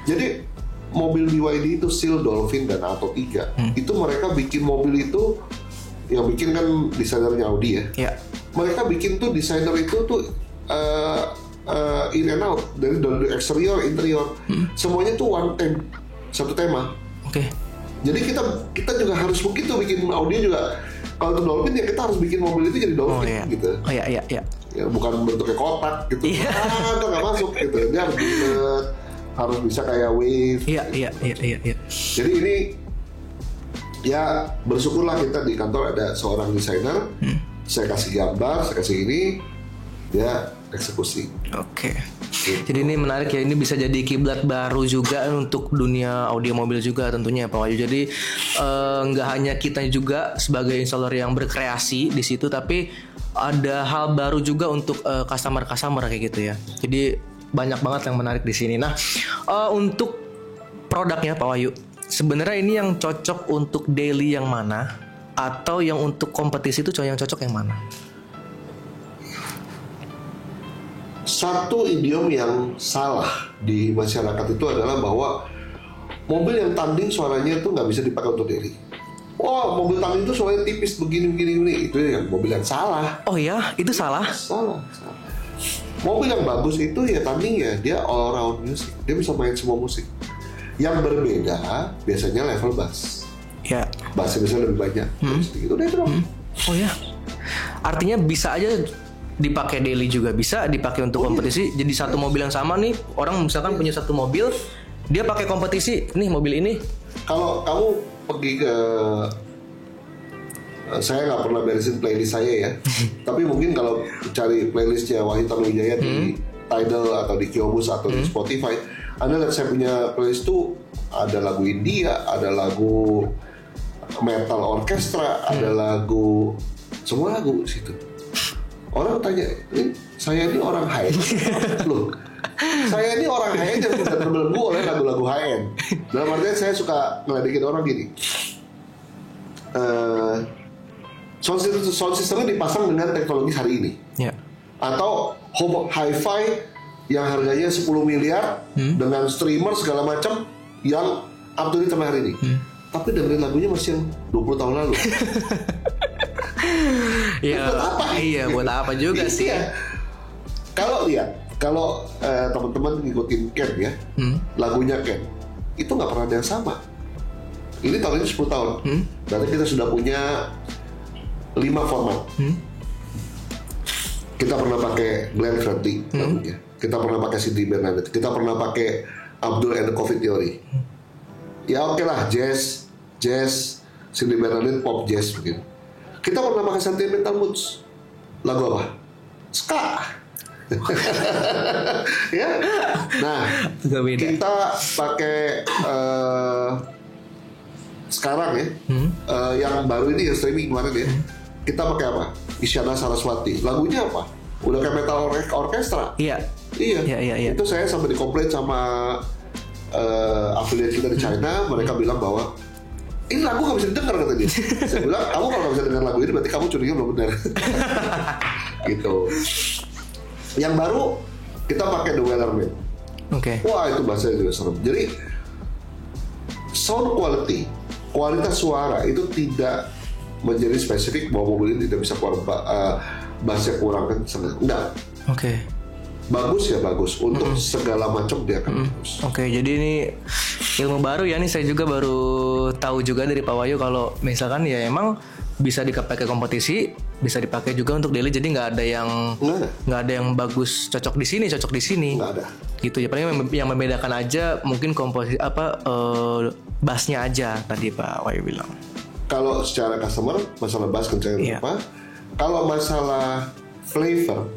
Jadi mobil BYD itu Seal, Dolphin dan Atto 3 itu mereka bikin mobil itu, yang bikin kan desainernya Audi ya. Mereka bikin tuh desainer itu tuh in and out dari eksterior, interior, semuanya tuh satu tema. Jadi kita juga harus begitu bikin audio juga. Kalau untuk Dolphin ya kita harus bikin mobil itu jadi Dolphin gitu. Iya. Ya, bukan bentuknya kotak gitu. Itu nggak masuk gitu. Dia harus bisa kayak wave. Iya. Jadi ini ya bersyukurlah kita di kantor ada seorang desainer. Saya kasih gambar, saya kasih ini, dia eksekusi. Oke. Jadi ini menarik ya, ini bisa jadi kiblat baru juga untuk dunia audio mobil juga tentunya Pak Wahyu. Jadi nggak hanya kita juga sebagai installer yang berkreasi di situ, tapi ada hal baru juga untuk customer kayak gitu ya. Jadi banyak banget yang menarik di sini. Nah, untuk produknya Pak Wahyu, sebenarnya ini yang cocok untuk daily yang mana, atau yang untuk kompetisi itu yang cocok yang mana? Satu idiom yang salah di masyarakat itu adalah bahwa mobil yang tanding suaranya itu nggak bisa dipakai untuk daily. Wah, mobil tanding itu suaranya tipis begini. Itu yang mobil yang salah. Oh ya, itu salah? Salah. Mobil yang bagus itu ya tanding ya, dia all around music. Dia bisa main semua musik. Yang berbeda biasanya level bass. Ya. Bassnya bisa lebih banyak. Sedikit udah itu dong. Oh ya. Artinya bisa aja dipakai daily juga, bisa dipakai untuk kompetisi. Jadi satu mobil yang sama nih, orang misalkan punya satu mobil, dia pakai kompetisi nih mobil ini. Kalau kamu pergi ke, saya nggak pernah beresin playlist saya ya, tapi mungkin kalau cari playlistnya Wahyu Tanuwijaya di Tidal atau di Qobuz atau di Spotify, Anda lihat saya punya playlist tuh ada lagu India, ada lagu metal orkestra, ada lagu, semua lagu di situ. Orang tanya, saya ini orang high end loh. Saya ini orang high end yang tidak terbelenggu oleh lagu-lagu high end. Dalam artinya saya suka ngeledekin orang gini. Sound systemnya dipasang dengan teknologi hari ini. Atau home hi-fi yang harganya 10 miliar dengan streamer segala macam yang up to date sama hari ini. Tapi dengerin lagunya masih yang 20 tahun lalu. Iya, buat apa? Iya, buat apa juga sih? Ya. Kalau teman-teman ngikutin Ken ya, lagunya Ken itu nggak pernah ada yang sama. Ini tahun ini 10 tahun. Berarti kita sudah punya 5 format. Kita pernah pakai Glenn Fredly lagunya. Kita pernah pakai Cindy Bernadette. Kita pernah pakai Abdul and the Coffee Theory. Ya oke lah, jazz, Cindy Bernadette, pop jazz begitu. Kita pernah pakai Sentimental Moods. Lagu apa? Ska. Ya. Nah, kita pakai sekarang ya, yang baru ini ya streaming kemarin ya. Kita pakai apa? Isyana Saraswati. Lagunya apa? Udah kayak metal orkestra. Iya. Itu saya sampai dikomplain sama affiliate kita di China. Mereka bilang bahwa ini lagu gak bisa didengar kata dia. Saya bilang, kamu kalau gak bisa dengar lagu ini berarti kamu curiga belum benar. Gitu. Yang baru kita pakai The Wellerman. Wah, itu bahasanya juga serem. Jadi sound quality, kualitas suara itu tidak menjadi spesifik bahwa mobil ini tidak bisa keluar bassnya kurang kenceng. Enggak. Bagus ya bagus, untuk segala macam dia akan bagus. Jadi ini ilmu baru ya, nih saya juga baru tahu juga dari Pak Wahyu kalau misalkan ya emang bisa dipakai kompetisi, bisa dipakai juga untuk daily. Jadi nggak ada yang bagus cocok di sini. Nggak ada. Gitu ya, paling yang membedakan aja mungkin komposisi bassnya aja tadi Pak Wahyu bilang. Kalau secara customer masalah bass kencang apa? Kalau masalah flavor.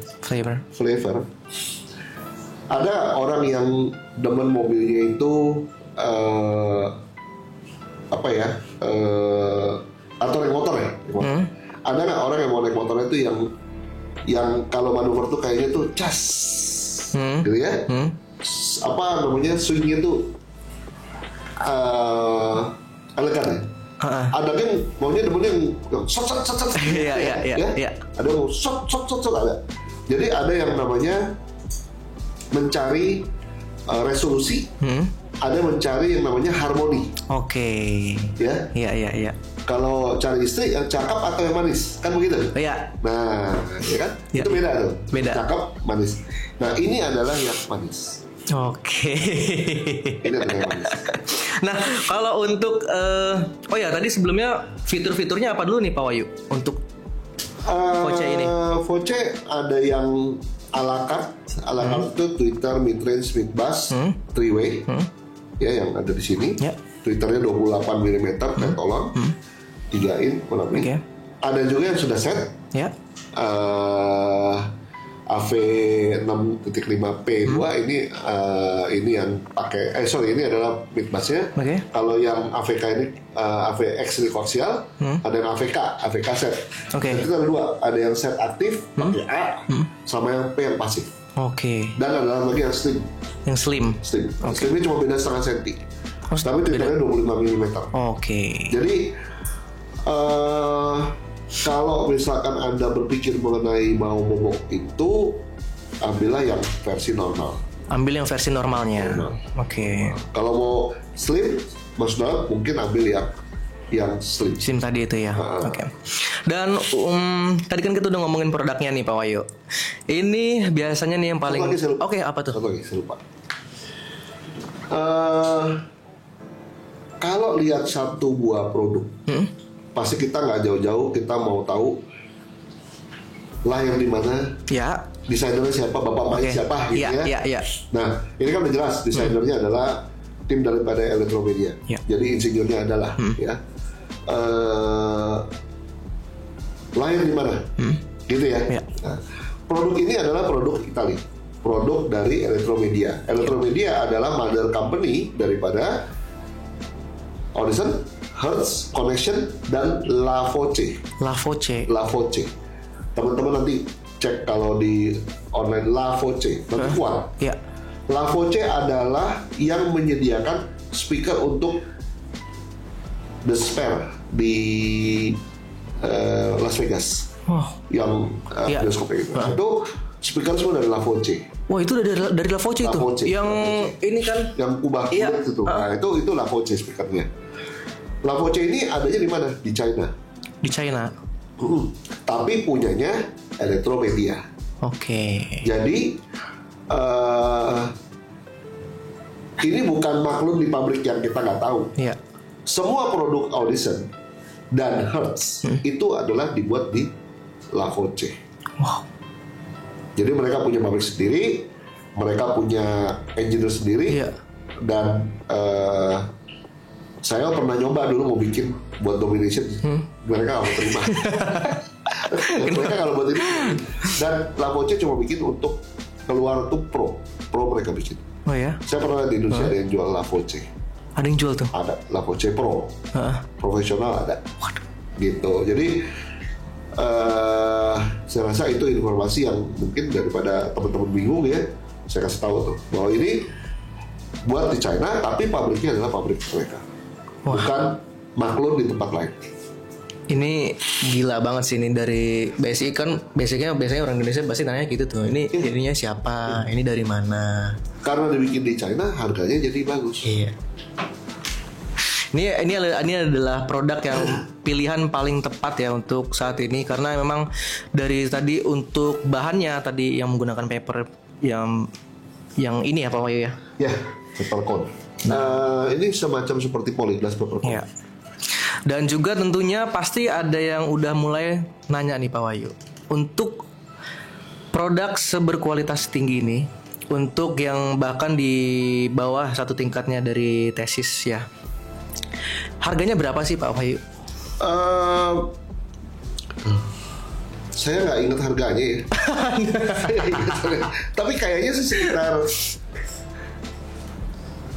Ada orang yang demen mobilnya itu atau naik motor ya. Ada nggak orang yang mau naik motornya itu yang kalau manuver tuh kayaknya tuh cas, gitu ya? Apa namanya, swingnya tuh elegan ya? Ada yang maunya demennya yang shot. Iya. Ada yang shot ada. Jadi ada yang namanya mencari resolusi, ada mencari yang namanya harmoni. Ya. Iya. Kalau cari istri yang cakep atau yang manis, kan begitu? Iya. Nah, ya kan? Itu beda tuh. Cakep, manis. Nah, ini adalah yang manis. Ini adalah yang manis. Nah, kalau untuk tadi sebelumnya fitur-fiturnya apa dulu nih Pak Wahyu untuk Voce ini? Voce ada yang ala carte itu Twitter, midrange, mid-bass, three-way, ya yang ada di sini. Twitternya 28 mm, tolong 3 in, Ada juga yang sudah set. AV6.5P2 ini yang pakai ini adalah mid bassnya. Kalau yang AVK ini AVX ini koaksial, ada yang AVK set. Jadi itu ada dua, ada yang set aktif pakai A, sama yang P yang pasif. Dan ada lagi yang slim. Slim ini cuma beda setengah senti. Tapi tweeternya 25 mm. Jadi kalau misalkan Anda berpikir mengenai mau momok itu, ambillah yang versi normal. Ambil yang versi normalnya. Kalau mau slim, maksudnya mungkin ambil yang slim. Slim tadi itu ya. Dan tadi kan kita udah ngomongin produknya nih Pak Wahyu. Ini biasanya nih yang paling. Apa tuh? Satu lagi, saya lupa. Kalau lihat satu buah produk, pasti kita nggak jauh-jauh, kita mau tahu lahir di mana, desainernya siapa, bapak main siapa, gitu ya. Nah, ini kan udah jelas desainernya adalah tim daripada Elektromedia. Jadi insinyurnya adalah lahir di mana, gitu ya. Nah, produk ini adalah produk Italia, produk dari Elektromedia. Elektromedia adalah mother company daripada Audition, Hertz, Connection, dan La Voce. Teman-teman nanti cek kalau di online La Voce, nanti kuat. La Voce adalah yang menyediakan speaker untuk The Sphere di Las Vegas, yang bioskopnya gitu. Itu speaker semua dari La Voce. Wah, itu dari La Voce itu. Yang ini kan yang kubah kulit itu. Nah, itu La Voce speakernya. La Voce ini adanya di mana? Di China. Tapi punyanya Elektromedia. Jadi ini bukan maklum di pabrik yang kita nggak tahu. Semua produk Audition dan Hertz itu adalah dibuat di La Voce. Jadi mereka punya pabrik sendiri, mereka punya engineer sendiri, dan saya pernah nyoba dulu mau bikin buat Domination, mereka nggak mau terima. Mereka kalau buat ini, dan La Voce cuma bikin untuk keluar tuh pro mereka bikin. Saya pernah di Indonesia ada yang jual La Voce. Ada yang jual tuh? Ada, La Voce Pro, profesional ada. Gitu. Jadi saya rasa itu informasi yang mungkin daripada teman-teman bingung ya, saya kasih tahu tuh bahwa ini buat di China, tapi pabriknya adalah pabrik mereka. Bukan maklum di tempat lain. Ini gila banget sih ini dari BSI kan biasanya orang Indonesia pasti nanya gitu tuh. Ini jadinya siapa? Ini dari mana? Karena dibikin di China harganya jadi bagus. Ini adalah produk yang pilihan paling tepat ya untuk saat ini, karena memang dari tadi untuk bahannya tadi yang menggunakan paper yang ini ya Pak Wahyu ya. Paper cone. Ini semacam seperti polyglass paper cone. Dan juga tentunya pasti ada yang udah mulai nanya nih Pak Wahyu, untuk produk seberkualitas tinggi ini, untuk yang bahkan di bawah satu tingkatnya dari tesis ya, harganya berapa sih Pak Wahyu? Saya nggak ingat harganya ya. Tapi kayaknya sih sekitar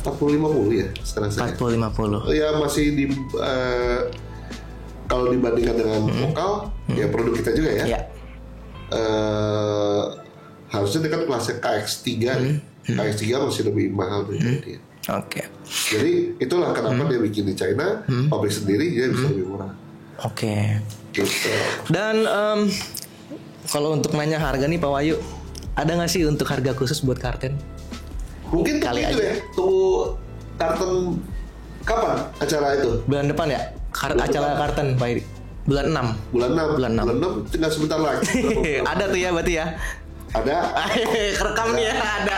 40-50 ya sekarang saya. 40-50. Ya masih di kalau dibandingkan dengan vokal ya produk kita juga ya. Harusnya dekat kelasnya KX3. KX3 masih lebih mahal dari dia. Jadi itulah kenapa dia bikin di China, pabrik sendiri dia bisa lebih murah. Gitu. Dan kalau untuk nanya harga nih Pak Wahyu, ada nggak sih untuk harga khusus buat karten? Mungkin kali itu aja. Tunggu karten kapan acara itu? Bulan depan ya? Acara karten Pak Iri. Bulan 6. Bulan 6 tinggal sebentar lagi. Ada tuh ya berarti ya? Ada. Kerekam nih ya, ada.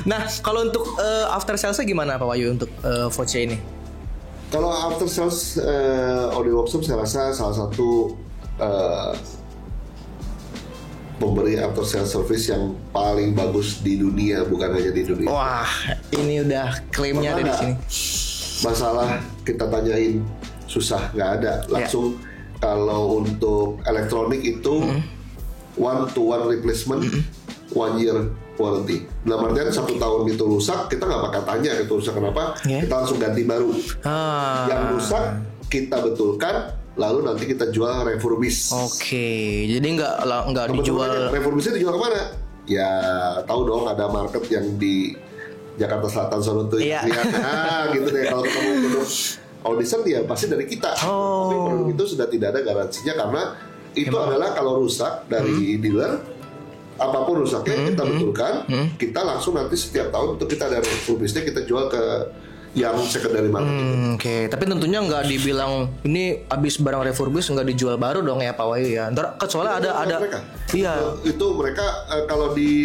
Nah, kalau untuk after sales-nya gimana Pak Wahyu untuk Voce ini? Kalau after sales audio workshop saya rasa salah satu memberi after sales service yang paling bagus di dunia, bukan hanya di Indonesia. Wah, ini udah klaimnya ada di sini. Masalah kita tanyain susah, nggak ada. Langsung kalau untuk elektronik itu one-to-one replacement, 1 year warranty. Dalam artian 1 tahun itu rusak, kita nggak bakal tanya itu rusak kenapa, kita langsung ganti baru. Yang rusak kita betulkan, lalu nanti kita jual refurbish. Oke, jadi nggak dijual. Refurbishnya dijual kemana? Ya tahu dong, ada market yang di Jakarta Selatan sono tuh. Iya. Gitu deh. Kalau ketemu produk Audison ya pasti dari kita. Tapi produk itu sudah tidak ada garansinya karena itu adalah kalau rusak dari dealer, apapun rusaknya kita betulkan, kita langsung nanti setiap tahun untuk kita ada refurbishnya kita jual ke yang secondary market itu. Oke, tapi tentunya nggak dibilang ini habis barang refurbish nggak dijual baru dong ya Pak Wahyu ya. Ntar soalnya ada mereka. Iya. Itu mereka kalau di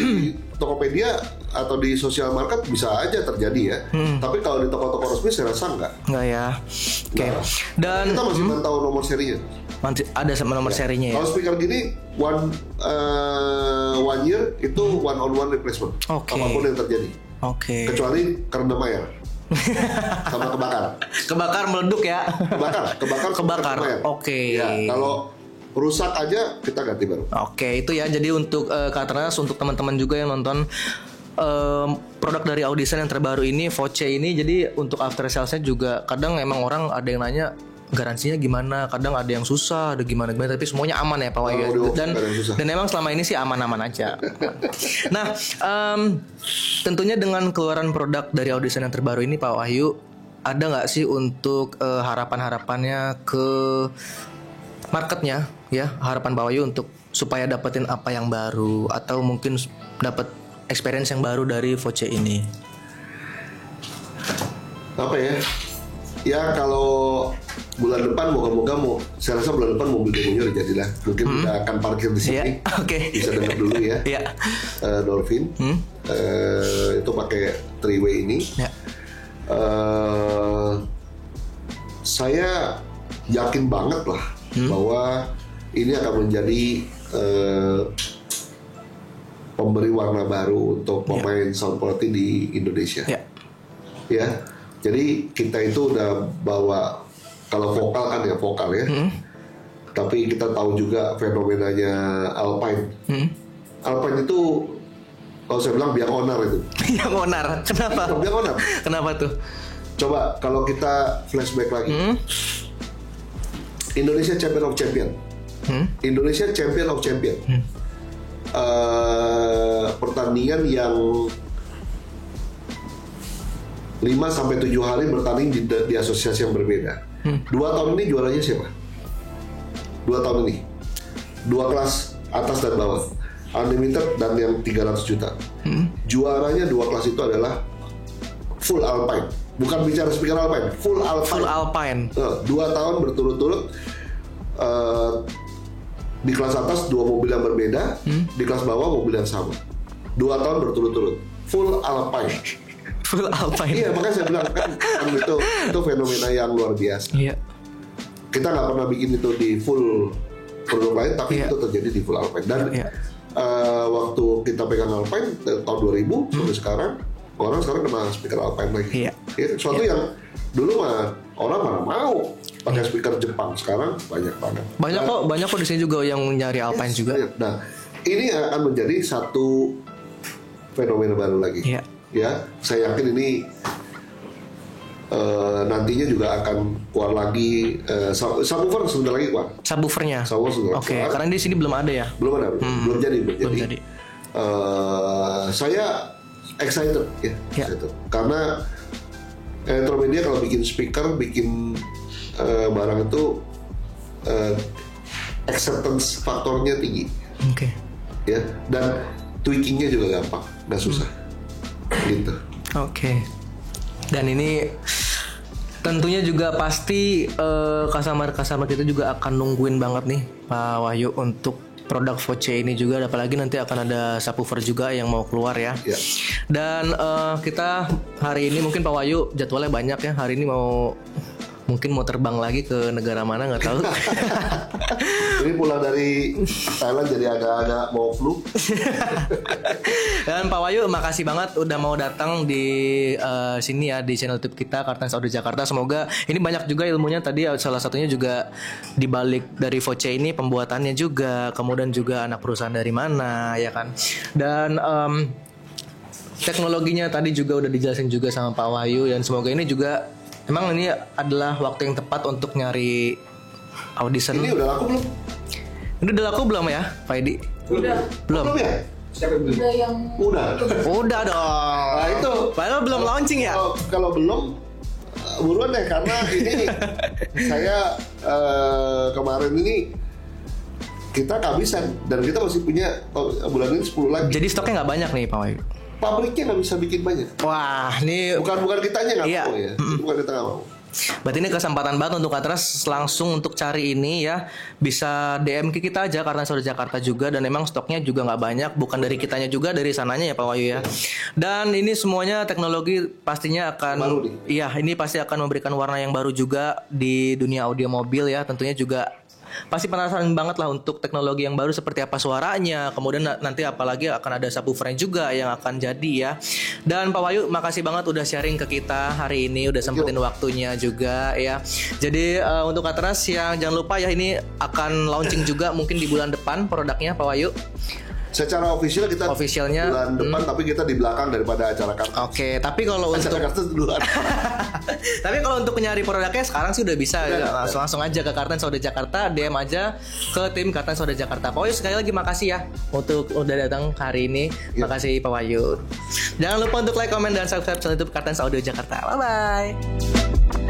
Tokopedia atau di sosial market bisa aja terjadi ya. Tapi kalau di toko-toko resmi saya rasa enggak. Enggak ya. Oke. Dan kita masih tahu nomor serinya. Nanti ada sama nomor serinya ya. Kalau speaker gini one year itu one on one replacement. Apapun yang terjadi. Kecuali kerendam air. Sama kebakar meleduk ya. Kebakar. Ya, kalau rusak aja kita ganti baru. Itu ya. Jadi untuk Katernas, untuk teman-teman juga yang nonton produk dari Audison yang terbaru ini, Voce ini, jadi untuk after salesnya juga kadang emang orang ada yang nanya garansinya gimana, kadang ada yang susah, ada gimana, tapi semuanya aman ya Pak Wahyu. Dan emang selama ini sih aman-aman aja. Nah, tentunya dengan keluaran produk dari Audison yang terbaru ini Pak Wahyu, ada nggak sih untuk harapan-harapannya ke marketnya ya, harapan Pak Wahyu untuk supaya dapetin apa yang baru atau mungkin dapat experience yang baru dari Voce ini? Apa ya? Ya kalau bulan depan moga-moga saya rasa bulan depan mobil demonya udah jadilah. Mungkin kita akan parkir di sini. Bisa dengar dulu ya. Dolphin. Itu pakai 3-way ini. Saya yakin banget lah bahwa ini akan menjadi pemberi warna baru untuk pemain sound quality di Indonesia. Ya. Jadi kita itu udah bawa, kalau vokal ya. Tapi kita tahu juga fenomenanya Alpine. Alpine itu kalau saya bilang biang onar itu. Biang onar. Kenapa? Biang onar. Kenapa tuh? Coba kalau kita flashback lagi. Indonesia Champion of Champion. Indonesia Champion of Champion. Pertandingan yang 5-7 hari bertanding di asosiasi yang berbeda. 2 tahun ini juaranya siapa? 2 tahun ini 2 kelas atas dan bawah, Unlimited dan yang 300 juta. Juaranya 2 kelas itu adalah full Alpine. Bukan bicara speaker Alpine, full Alpine. 2 tahun berturut-turut di kelas atas 2 mobil yang berbeda, di kelas bawah mobil yang sama. 2 tahun berturut-turut full Alpine. Iya, makanya saya bilang kan itu fenomena yang luar biasa. Kita nggak pernah bikin itu di full produk lain, tapi itu terjadi di full Alpine. Dan waktu kita pegang Alpine tahun 2000 sampai sekarang, orang sekarang kenal speaker Alpine lagi. Suatu yang dulu mah orang mana mau pakai speaker Jepang, sekarang banyak banget. Banyak kok di sini juga yang nyari Alpine juga. Nah, ini akan menjadi satu fenomena baru lagi. Ya, saya yakin ini nantinya juga akan keluar lagi subwoofer sebentar lagi keluar. Subwoofernya. Oke, karena di sini belum ada ya. Belum jadi. Saya excited ya. Excited. Karena Elektromedia kalau bikin speaker, bikin barang itu acceptance faktornya tinggi. Ya, dan tweakingnya juga gampang, nggak susah. Gitu. Dan ini tentunya juga pasti customer kita juga akan nungguin banget nih Pak Wahyu untuk produk Voce ini juga, apalagi nanti akan ada subwoofer juga yang mau keluar ya. Dan kita hari ini mungkin Pak Wahyu jadwalnya banyak ya, hari ini mungkin mau terbang lagi ke negara mana nggak tahu. Ini pulang dari Thailand jadi agak-agak mau flu. Dan Pak Wahyu, makasih banget udah mau datang di sini ya, di channel YouTube kita Kartens Audio Jakarta. Semoga ini banyak juga ilmunya tadi, salah satunya juga dibalik dari Voce ini pembuatannya juga, kemudian juga anak perusahaan dari mana ya kan. Dan teknologinya tadi juga udah dijelasin juga sama Pak Wahyu, dan semoga ini juga emang ini adalah waktu yang tepat untuk nyari audition. Ini udah laku belum? Ini udah laku belum ya, Pak Edi? Udah. Belum Ya? Udah yang Udah dong. Nah itu. Padahal belum launching ya? Kalau belum, buruan deh, karena ini saya kemarin ini kita kehabisan dan kita masih punya bulan ini 10 lagi. Jadi stoknya nggak banyak nih Pak Wahyu. Pabriknya nggak bisa bikin banyak. Wah, ini Bukan kitanya nggak Iya. mau ya. Bukan kita nggak mau. berarti ini kesempatan banget untuk Katras langsung untuk cari ini ya. Bisa DM ke kita aja karena Audio Jakarta juga, dan emang stoknya juga nggak banyak, bukan dari kitanya juga, dari sananya ya Pak Wahyu ya. Dan ini semuanya teknologi pastinya akan Baru nih. iya, ini pasti akan memberikan warna yang baru juga di dunia audio mobil ya. Tentunya juga pasti penasaran banget lah untuk teknologi yang baru seperti apa suaranya. Kemudian nanti apalagi akan ada subwoofer juga yang akan jadi ya. Dan Pak Wahyu, makasih banget udah sharing ke kita hari ini, udah sempetin waktunya juga ya. Jadi untuk Katras yang jangan lupa ya, ini akan launching juga mungkin di bulan depan produknya Pak Wahyu. Secara official kita Officialnya, bulan depan, tapi kita di belakang daripada acara Kartens. Oke, tapi kalau untuk Acara Kartens duluan. tapi kalau untuk nyari produknya sekarang sih udah bisa ya. Langsung aja ke Kartens Audio Jakarta, DM aja ke tim Kartens Audio Jakarta. Pak Wahyu, sekali lagi makasih ya untuk udah datang hari ini. Makasih Pak Wahyu. Jangan lupa untuk like, comment, dan subscribe channel YouTube Kartens Audio Jakarta. Bye bye.